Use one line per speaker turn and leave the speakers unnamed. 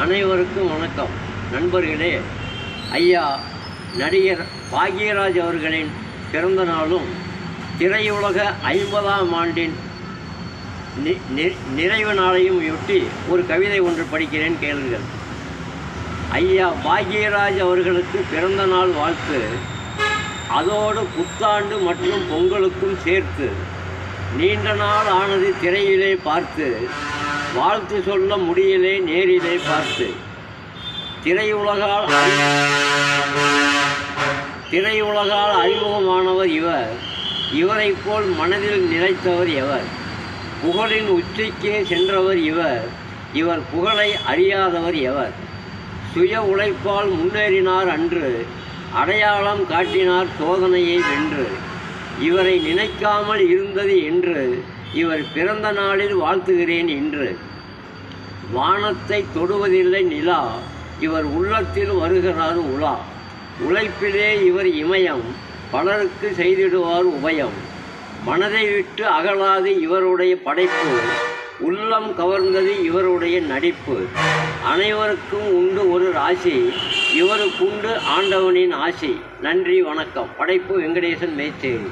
அனைவருக்கும் வணக்கம். நண்பர்களே, ஐயா நடிகர் பாக்யராஜ் அவர்களின் பிறந்த நாளும் திரையுலக 50ஆம் ஆண்டின் நிறைவு நாளையும் ஒட்டி ஒரு கவிதை ஒன்று படிக்கிறேன், கேளுங்கள். ஐயா பாக்யராஜ் அவர்களுக்கு பிறந்த நாள் வாழ்த்து. அதோடு புத்தாண்டு மற்றும் பொங்கலுக்கும் சேர்த்து நீண்ட நாள் ஆனது திரையிலே பார்த்து, வாழ்த்து சொல்ல முடியலே நேரிலே பார்த்து. திரையுலகால் அறிமுகமானவர் இவர். இவரைப் போல் மனதில் நிலைத்தவர் எவர்? புகழின் உச்சிக்கே சென்றவர் இவர். இவர் புகழை அறியாதவர் எவர்? சுய உழைப்பால் முன்னேறினார் அன்று, அடையாளம் காட்டினார் சோதனையை வென்று. இவரை நினைக்காமல் இருந்தது என்று, இவர் பிறந்த நாளில் வாழ்த்துகிறேன் இன்று. வானத்தை தொடுவதில்லை நிலா, இவர் உள்ளத்தில் வருகிறார் உலா. உழைப்பிலே இவர் இமயம், பலருக்கு செய்திடுவார் உபயம். மனதை விட்டு அகலாது இவருடைய படைப்பு, உள்ளம் கவர்ந்தது இவருடைய நடிப்பு. அனைவருக்கும் உண்டு ஒரு ராசி, இவருக்குண்டு ஆண்டவனின் ஆசி. நன்றி, வணக்கம். படைப்பு வெங்கடேசன் மேச்சேரி.